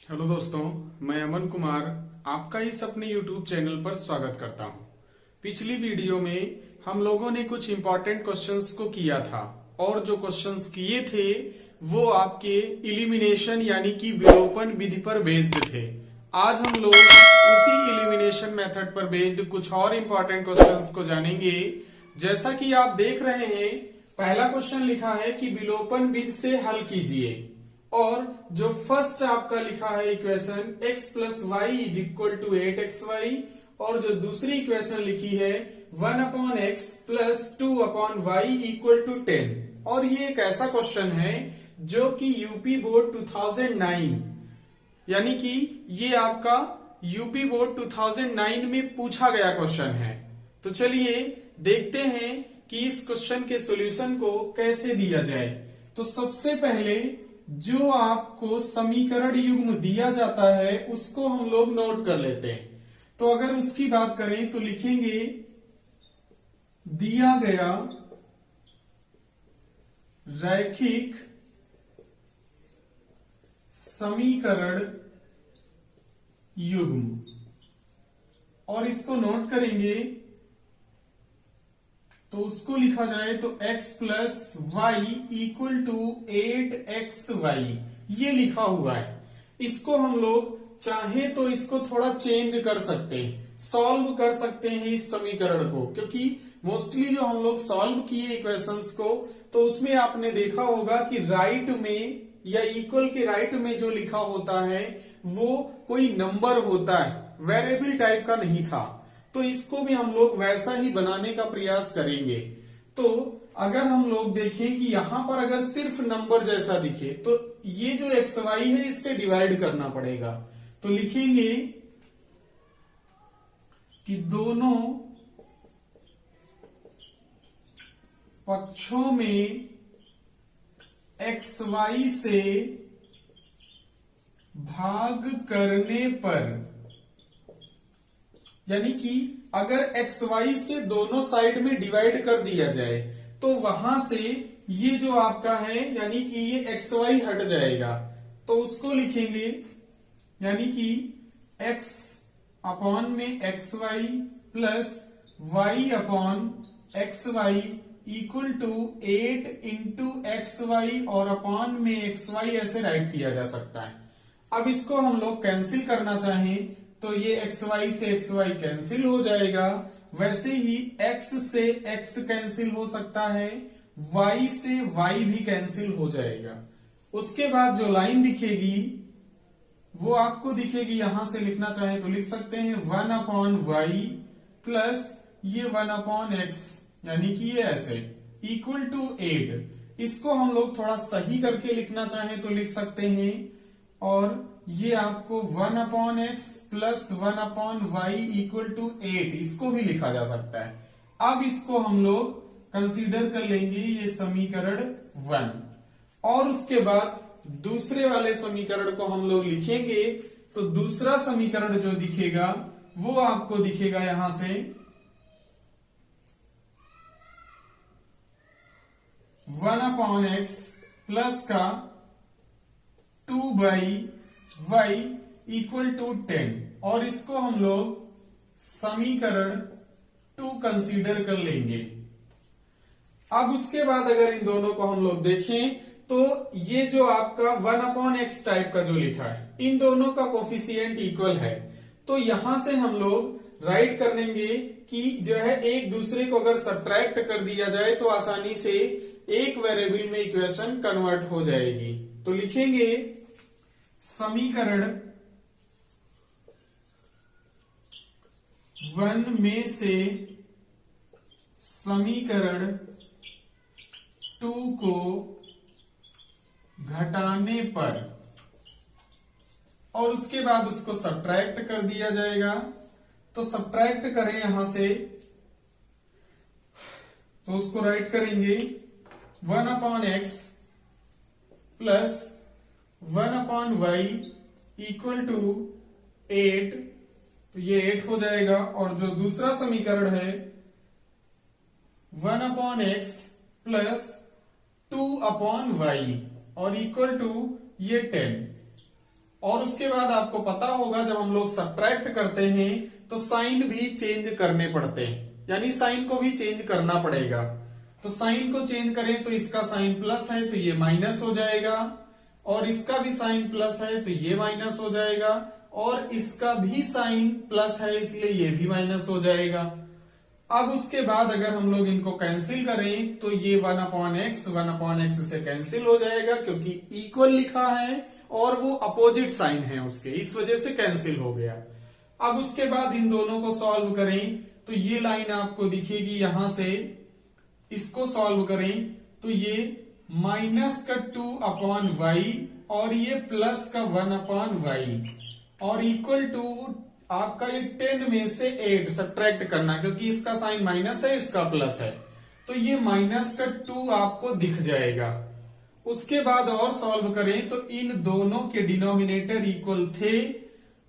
Hello दोस्तों, मैं अमन कुमार आपका इस अपने YouTube चैनल पर स्वागत करता हूं। पिछली वीडियो में हम लोगों ने कुछ इम्पोर्टेंट क्वेश्चंस को किया था और जो क्वेश्चंस किए थे वो आपके इलिमिनेशन यानी कि विलोपन विधि पर बेस्ड थे। आज हम लोग उसी इलिमिनेशन मेथड पर बेस्ड कुछ और इम्पोर्टेंट क्वेश्चंस को जानेंगे। जैसा कि आप देख रहे हैं, पहला क्वेश्चन लिखा है कि विलोपन विधि से हल कीजिए और जो फर्स्ट आपका लिखा है equation x plus y is equal to 8xy और जो दूसरी इक्वेशन लिखी है 1 upon x plus 2 upon y equal to 10। और ये एक ऐसा क्वेश्चन है जो कि यूपी बोर्ड 2009 यानी कि ये आपका यूपी बोर्ड 2009 में पूछा गया क्वेश्चन है। तो चलिए देखते हैं कि इस क्वेश्चन के सॉल्यूशन को कैसे दिया जाए। तो सबसे पहले जो आपको समीकरण युग्म दिया जाता है उसको हम लोग नोट कर लेते हैं। तो अगर उसकी बात करें तो लिखेंगे दिया गया रैखिक समीकरण युग्म और इसको नोट करेंगे तो उसको लिखा जाए तो x plus y equal to 8xy ये लिखा हुआ है। इसको हम लोग चाहे तो इसको थोड़ा चेंज कर सकते हैं, सॉल्व कर सकते हैं इस समीकरण को, क्योंकि मोस्टली जो हम लोग सॉल्व किए इक्वेशंस को तो उसमें आपने देखा होगा कि राइट में या इक्वल के राइट में जो लिखा होता है वो कोई नंबर होता है, वेरिएबल टाइप का नहीं था। तो इसको भी हम लोग वैसा ही बनाने का प्रयास करेंगे। तो अगर हम लोग देखें कि यहां पर अगर सिर्फ नंबर जैसा दिखे तो ये जो एक्स वाई है इससे डिवाइड करना पड़ेगा। तो लिखेंगे कि दोनों पक्षों में एक्स वाई से भाग करने पर, यानी कि अगर एक्स वाई से दोनों साइड में डिवाइड कर दिया जाए तो वहां से ये जो आपका है यानी कि ये एक्स वाई हट जाएगा। तो उसको लिखेंगे यानी कि x अपॉन में x y plus y upon x y equal to 8 into x y और अपॉन में एक्स वाई ऐसे राइट किया जा सकता है। अब इसको हम लोग कैंसिल करना चाहें तो ये एक्स वाई से एक्स वाई कैंसिल हो जाएगा। वैसे ही x से x कैंसिल हो सकता है, y से y भी कैंसिल हो जाएगा। उसके बाद जो लाइन दिखेगी वो आपको दिखेगी, यहां से लिखना चाहे तो लिख सकते हैं 1 अपॉन वाई प्लस ये 1 अपॉन एक्स यानी कि ये ऐसे इक्वल टू 8। इसको हम लोग थोड़ा सही करके लिखना चाहें तो लिख सकते हैं और ये आपको 1 upon x plus 1 upon y equal to 8 इसको भी लिखा जा सकता है। अब इसको हम लोग कंसीडर कर लेंगे ये समीकरण 1 और उसके बाद दूसरे वाले समीकरण को हम लोग लिखेंगे। तो दूसरा समीकरण जो दिखेगा वो आपको दिखेगा यहां से 1 अपॉन एक्स प्लस का 2 बाई y इक्वल टू 10 और इसको हम लोग समीकरण 2 कंसीडर कर लेंगे। अब उसके बाद अगर इन दोनों को हम लोग देखें तो ये जो आपका 1 अपॉन एक्स टाइप का जो लिखा है इन दोनों का कोफिशिएंट इक्वल है। तो यहां से हम लोग राइट कर लेंगे कि जो है एक दूसरे को अगर सब्ट्रैक्ट कर दिया जाए तो आसानी से एक वेरिएबल में इक्वेशन कन्वर्ट हो जाएगी। तो लिखेंगे समीकरण 1 में से समीकरण 2 को घटाने पर और उसके बाद उसको सब्ट्रैक्ट कर दिया जाएगा। तो सब्ट्रैक्ट करें यहां से तो उसको राइट करेंगे 1 upon x plus 1 upon y equal to 8। तो ये 8 हो जाएगा और जो दूसरा समीकरण है 1 upon x plus 2 upon y और इक्वल टू ये 10। और उसके बाद आपको पता होगा जब हम लोग सब्ट्रैक्ट करते हैं तो साइन भी चेंज करने पड़ते हैं, यानी साइन को भी चेंज करना पड़ेगा। तो साइन को चेंज करें तो इसका साइन प्लस है तो ये माइनस हो जाएगा, और इसका भी साइन प्लस है तो ये माइनस हो जाएगा, और इसका भी साइन प्लस है इसलिए ये भी माइनस हो जाएगा। अब उसके बाद अगर हम लोग इनको कैंसिल करें तो ये 1/x से कैंसिल हो जाएगा, क्योंकि इक्वल लिखा है और वो अपोजिट साइन है उसके, इस वजह से कैंसिल हो गया। अब उसके बाद इन दोनों को सॉल्व करें तो ये लाइन आपको दिखेगी, यहां से इसको सॉल्व करें तो ये -2/y और ये प्लस का 1/y और इक्वल टू आपका ये 10 में से 8 सब्ट्रैक्ट करना, क्योंकि इसका साइन माइनस है इसका प्लस है, तो ये -2 आपको दिख जाएगा। उसके बाद और सॉल्व करें तो इन दोनों के डिनोमिनेटर इक्वल थे,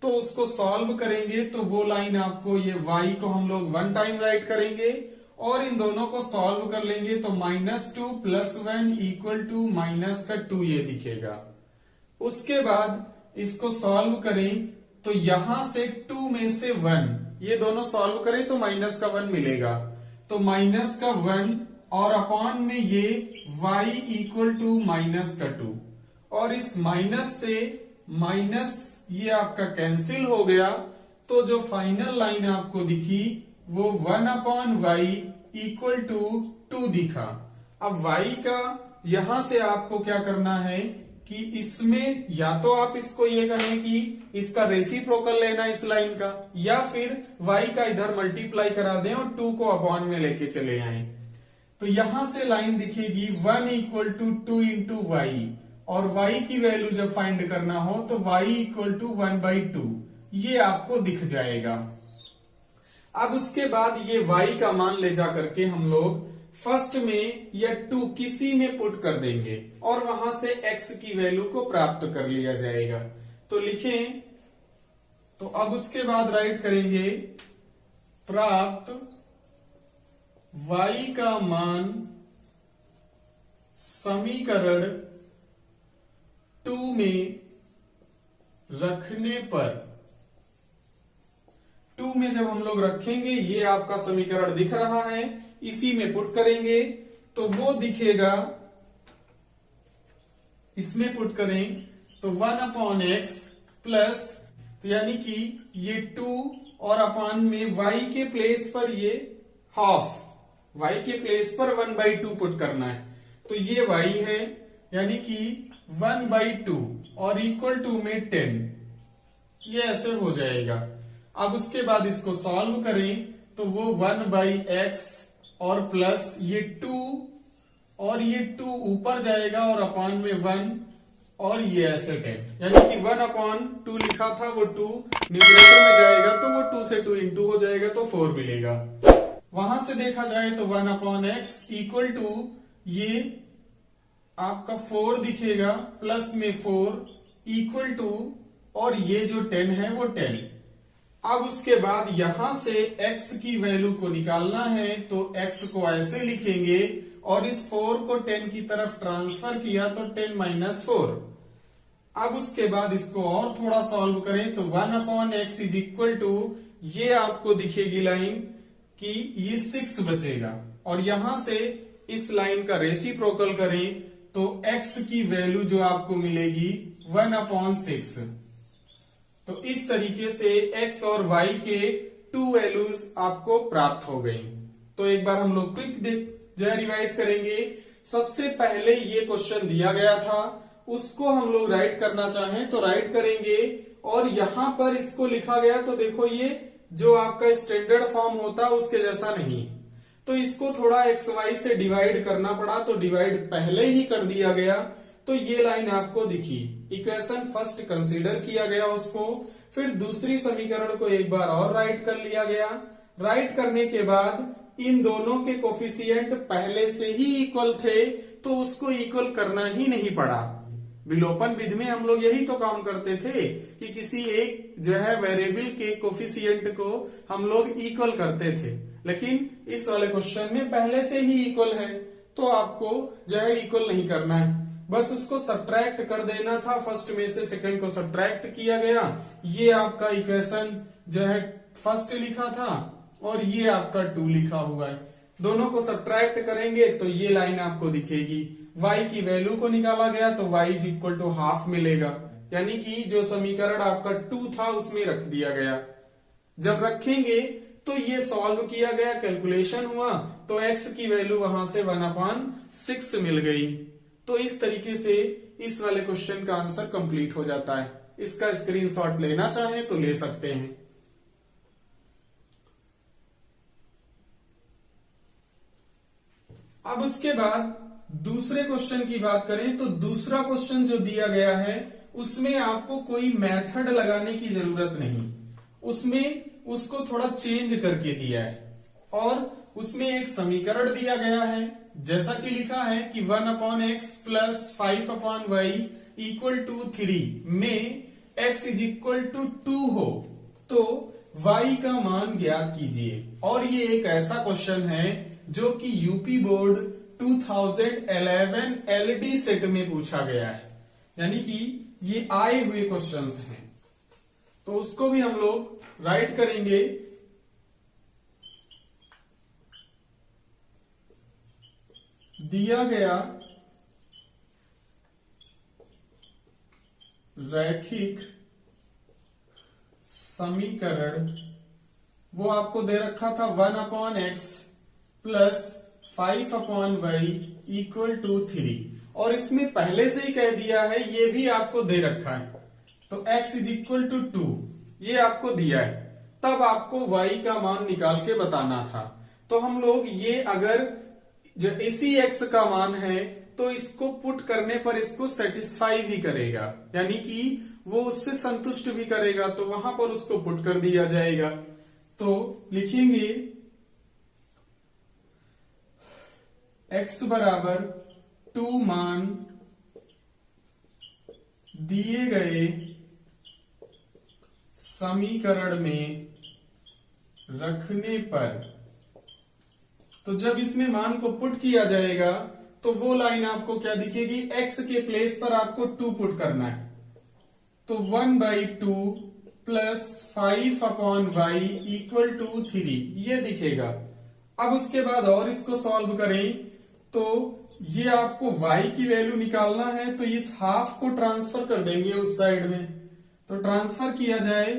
तो उसको सॉल्व करेंगे तो वो लाइन आपको, ये y को हम लोग 1 टाइम राइट करेंगे और इन दोनों को सॉल्व कर लेंगे तो -2 + 1 = -2 ये दिखेगा। उसके बाद इसको सॉल्व करें तो यहां से 2 में से 1 ये दोनों सॉल्व करें तो -1 मिलेगा, तो -1 और अपॉन में ये y = -2 और इस माइनस से माइनस ये आपका कैंसिल हो गया, तो जो फाइनल लाइन आपको दिखी वो 1/y = 2 दिखा। अब y का यहां से आपको क्या करना है कि इसमें या तो आप इसको ये कहें कि इसका रेसिप्रोकल लेना इस लाइन का, या फिर y का इधर मल्टीप्लाई करा दें और 2 को अपॉन में लेके चले आए। तो यहां से लाइन दिखेगी 1 = 2 × y, और y की वैल्यू जब फाइंड करना हो तो y = 1/2 ये आपको दिख जाएगा। अब उसके बाद ये y का मान ले जा करके हम लोग फर्स्ट में या 2 किसी में पुट कर देंगे और वहां से x की वैल्यू को प्राप्त कर लिया जाएगा। तो लिखें, तो अब उसके बाद राइट करेंगे प्राप्त y का मान समीकरण 2 में रखने पर, 2 में जब हम लोग रखेंगे ये आपका समीकरण दिख रहा है, इसी में पुट करेंगे तो वो दिखेगा, इसमें पुट करें तो 1/x प्लस, तो यानी कि ये 2 और अपॉन में y के प्लेस पर ये हाफ, y के प्लेस पर 1/2 पुट करना है, तो ये y है यानी कि 1/2 और इक्वल टू में 10, ये ऐसे हो जाएगा। अब उसके बाद इसको सॉल्व करें तो वो 1/x और प्लस ये 2 और ये 2 ऊपर जाएगा और अपॉन में 1 और ये ऐसे 10, यानी कि 1/2 लिखा था वो 2 न्यूमरेटर में जाएगा तो वो 2 से 2 इंटू हो जाएगा तो 4 मिलेगा। वहां से देखा जाए तो 1/x इक्वल टू ये आपका 4 दिखेगा प्लस में 4 इक्वल टू, और ये जो 10 है वो 10। अब उसके बाद यहां से x की वैल्यू को निकालना है तो x को ऐसे लिखेंगे और इस 4 को 10 की तरफ ट्रांसफर किया तो 10 - 4। अब उसके बाद इसको और थोड़ा सॉल्व करें तो 1/x = ये आपको दिखेगी लाइन कि ये 6 बचेगा, और यहां से इस लाइन का रेसिप्रोकल करें तो x की वैल्यू जो आपको मिलेगी 1/6। तो इस तरीके से x और y के 2 वैल्यूज आपको प्राप्त हो गई। तो एक बार हम लोग क्विक जो है रिवाइज करेंगे। सबसे पहले ये क्वेश्चन दिया गया था, उसको हम लोग राइट करना चाहें तो राइट करेंगे, और यहां पर इसको लिखा गया तो देखो ये जो आपका स्टैंडर्ड फॉर्म होता है उसके जैसा नहीं, तो इसको थोड़ा xy से डिवाइड करना पड़ा, तो डिवाइड पहले ही कर दिया गया, तो ये लाइन आपको दिखी। इक्वेशन फर्स्ट कंसीडर किया गया उसको, फिर दूसरी समीकरण को एक बार और राइट कर लिया गया। राइट करने के बाद इन दोनों के कोफिशिएंट पहले से ही इक्वल थे तो उसको इक्वल करना ही नहीं पड़ा। विलोपन विधि में हम लोग यही तो काम करते थे कि किसी एक जो है वेरिएबल के कोफिशिएंट को हम लोग इक्वल करते थे, लेकिन इस वाले क्वेश्चन में पहले से ही इक्वल है तो आपको जो है इक्वल नहीं करना है। बस उसको सब्ट्रैक्ट कर देना था, फर्स्ट में से सेकंड को सब्ट्रैक्ट किया गया। ये आपका इक्वेशन जो है फर्स्ट लिखा था और ये आपका 2 लिखा हुआ है। दोनों को सब्ट्रैक्ट करेंगे तो ये लाइन आपको दिखेगी। y की वैल्यू को निकाला गया तो y is equal to half मिलेगा, यानी कि जो समीकरण आपका 2 था उसमें रख दिया गया। जब रखेंगे तो ये सॉल्व किया गया, कैलकुलेशन हुआ तो x की वैल्यू वहां से 1/6 मिल गई। तो इस तरीके से इस वाले क्वेश्चन का आंसर कंप्लीट हो जाता है। इसका स्क्रीनशॉट लेना चाहे तो ले सकते हैं। अब उसके बाद दूसरे क्वेश्चन की बात करें तो दूसरा क्वेश्चन जो दिया गया है उसमें आपको कोई मेथड लगाने की जरूरत नहीं, उसमें उसको थोड़ा चेंज करके दिया है और उसमें एक समीकरण दिया गया है, जैसा कि लिखा है कि 1/x plus 5/y equal to 3 में x इज इक्वल टू 2 हो तो y का मान ज्ञात कीजिए। और ये एक ऐसा क्वेश्चन है जो कि यूपी बोर्ड 2011 एलडी सेट में पूछा गया है, यानी कि ये आए हुए क्वेश्चंस हैं। तो उसको भी हम लोग राइट करेंगे। दिया गया रैखिक समीकरण वो आपको दे रखा था 1/x plus 5/y equal to 3 और इसमें पहले से ही कह दिया है, ये भी आपको दे रखा है। तो x इज इक्वल टू 2 ये आपको दिया है, तब आपको y का मान निकाल के बताना था। तो हम लोग ये अगर जो इसी x का मान है तो इसको पुट करने पर इसको सेटिस्फाई भी करेगा, यानी कि वो उससे संतुष्ट भी करेगा, तो वहां पर उसको पुट कर दिया जाएगा। तो लिखेंगे x बराबर 2 मान दिए गए समीकरण में रखने पर, तो जब इसमें मान को पुट किया जाएगा तो वो लाइन आपको क्या दिखेगी, x के प्लेस पर आपको 2 पुट करना है तो 1/2 प्लस 5/y इक्वल टू 3 ये दिखेगा। अब उसके बाद और इसको सॉल्व करें तो ये आपको y की वैल्यू निकालना है, तो इस हाफ को ट्रांसफर कर देंगे उस साइड में। तो ट्रांसफर किया जाए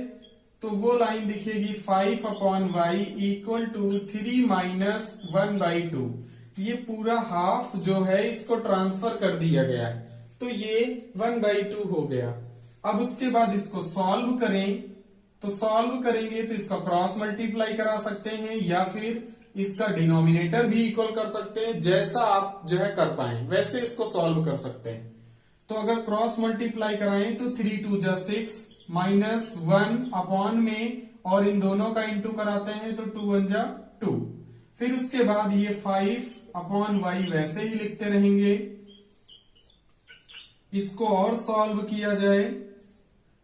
तो वो लाइन दिखेगी 5/y इक्वल टू 3 माइनस 1/2। ये पूरा हाफ जो है इसको ट्रांसफर कर दिया गया है, तो ये 1/2 हो गया। अब उसके बाद इसको सॉल्व करें, तो सॉल्व करेंगे तो इसका क्रॉस मल्टीप्लाई करा सकते हैं या फिर इसका डिनोमिनेटर भी इक्वल कर सकते हैं, जैसा आप जो है कर पाए वैसे इसको सॉल्व कर सकते हैं। तो अगर क्रॉस मल्टीप्लाई कराएं तो 3 2 जा 6 माइनस 1 अपॉन में और इन दोनों का इंटू कराते हैं तो 2 1 जा 2। फिर उसके बाद ये 5/y वैसे ही लिखते रहेंगे। इसको और सॉल्व किया जाए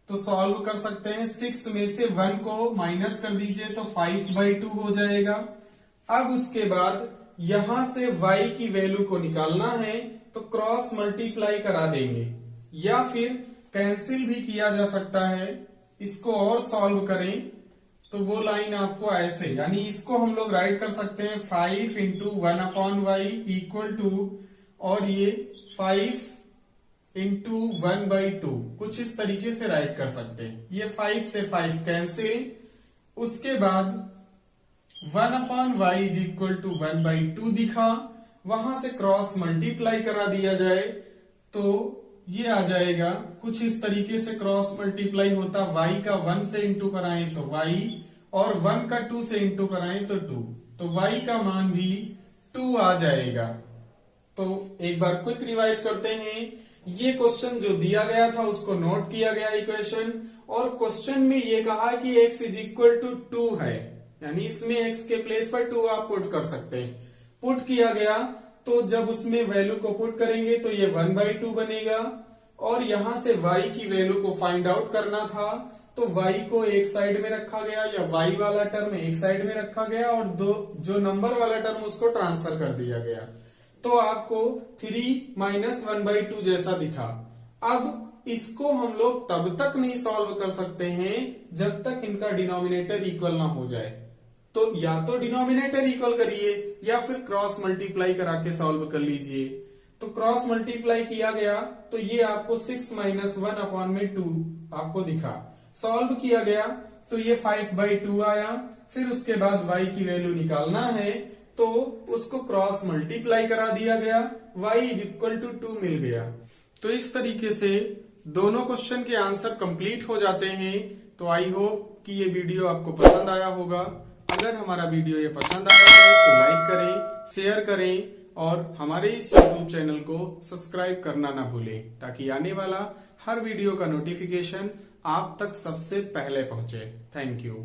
तो सॉल्व कर सकते हैं, 6 में से 1 को माइनस कर दीजिए तो 5/2 हो जाएगा। अब उसके बाद यहां से y की वैल्यू को निकालना है तो क्रॉस मल्टीप्लाई करा देंगे या फिर कैंसिल भी किया जा सकता है। इसको और सॉल्व करें तो वो लाइन आपको ऐसे, यानी इसको हम लोग राइट कर सकते हैं 5 इंटू 1/y इक्वल टू, और ये 5 इंटू 1/2 कुछ इस तरीके से राइट कर सकते हैं। ये 5 से 5 कैंसिल। उसके बाद 1/y इज इक्वल टू 1/2 दिखा, वहां से क्रॉस मल्टीप्लाई करा दिया जाए तो ये आ जाएगा कुछ इस तरीके से। क्रॉस मल्टीप्लाई होता y का 1 से इंटू कराएं तो y, और 1 का 2 से इंटू कराएं तो 2, तो y का मान भी 2 आ जाएगा। तो एक बार क्विक रिवाइज करते हैं। ये क्वेश्चन जो दिया गया था उसको नोट किया गया इक्वेशन, और क्वेश्चन में ये कहा कि x इज इक्वल टू 2 है, यानी इसमें x के प्लेस पर 2 आप पुट कर सकते हैं। पुट किया गया तो जब उसमें वैल्यू को पुट करेंगे तो ये 1/2 बनेगा, और यहां से y की वैल्यू को फाइंड आउट करना था तो y को एक साइड में रखा गया, या y वाला टर्म एक साइड में रखा गया और दो जो नंबर वाला टर्म उसको ट्रांसफर कर दिया गया। तो आपको 3 माइनस 1/2 जैसा दिखा। अब इसको हम लोग तब तक नहीं सॉल्व कर सकते हैं जब तक इनका डिनोमिनेटर इक्वल ना हो जाए। तो या तो डिनोमिनेटर इक्वल करिए या फिर क्रॉस मल्टीप्लाई करा के सॉल्व कर लीजिए। तो क्रॉस मल्टीप्लाई किया गया तो ये आपको 6 माइनस 1/2 आपको दिखा। सॉल्व किया गया तो ये 5/2 आया। फिर उसके बाद y की वैल्यू निकालना है तो उसको क्रॉस मल्टीप्लाई करा दिया गया, y इज इक्वल टू 2 मिल गया। तो इस तरीके से दोनों क्वेश्चन के आंसर कंप्लीट हो जाते हैं। तो आई होप कि ये वीडियो आपको पसंद आया होगा। अगर हमारा वीडियो ये पसंद आया है तो लाइक करें, शेयर करें और हमारे इस YouTube चैनल को सब्सक्राइब करना ना भूलें, ताकि आने वाला हर वीडियो का नोटिफिकेशन आप तक सबसे पहले पहुंचे। Thank you.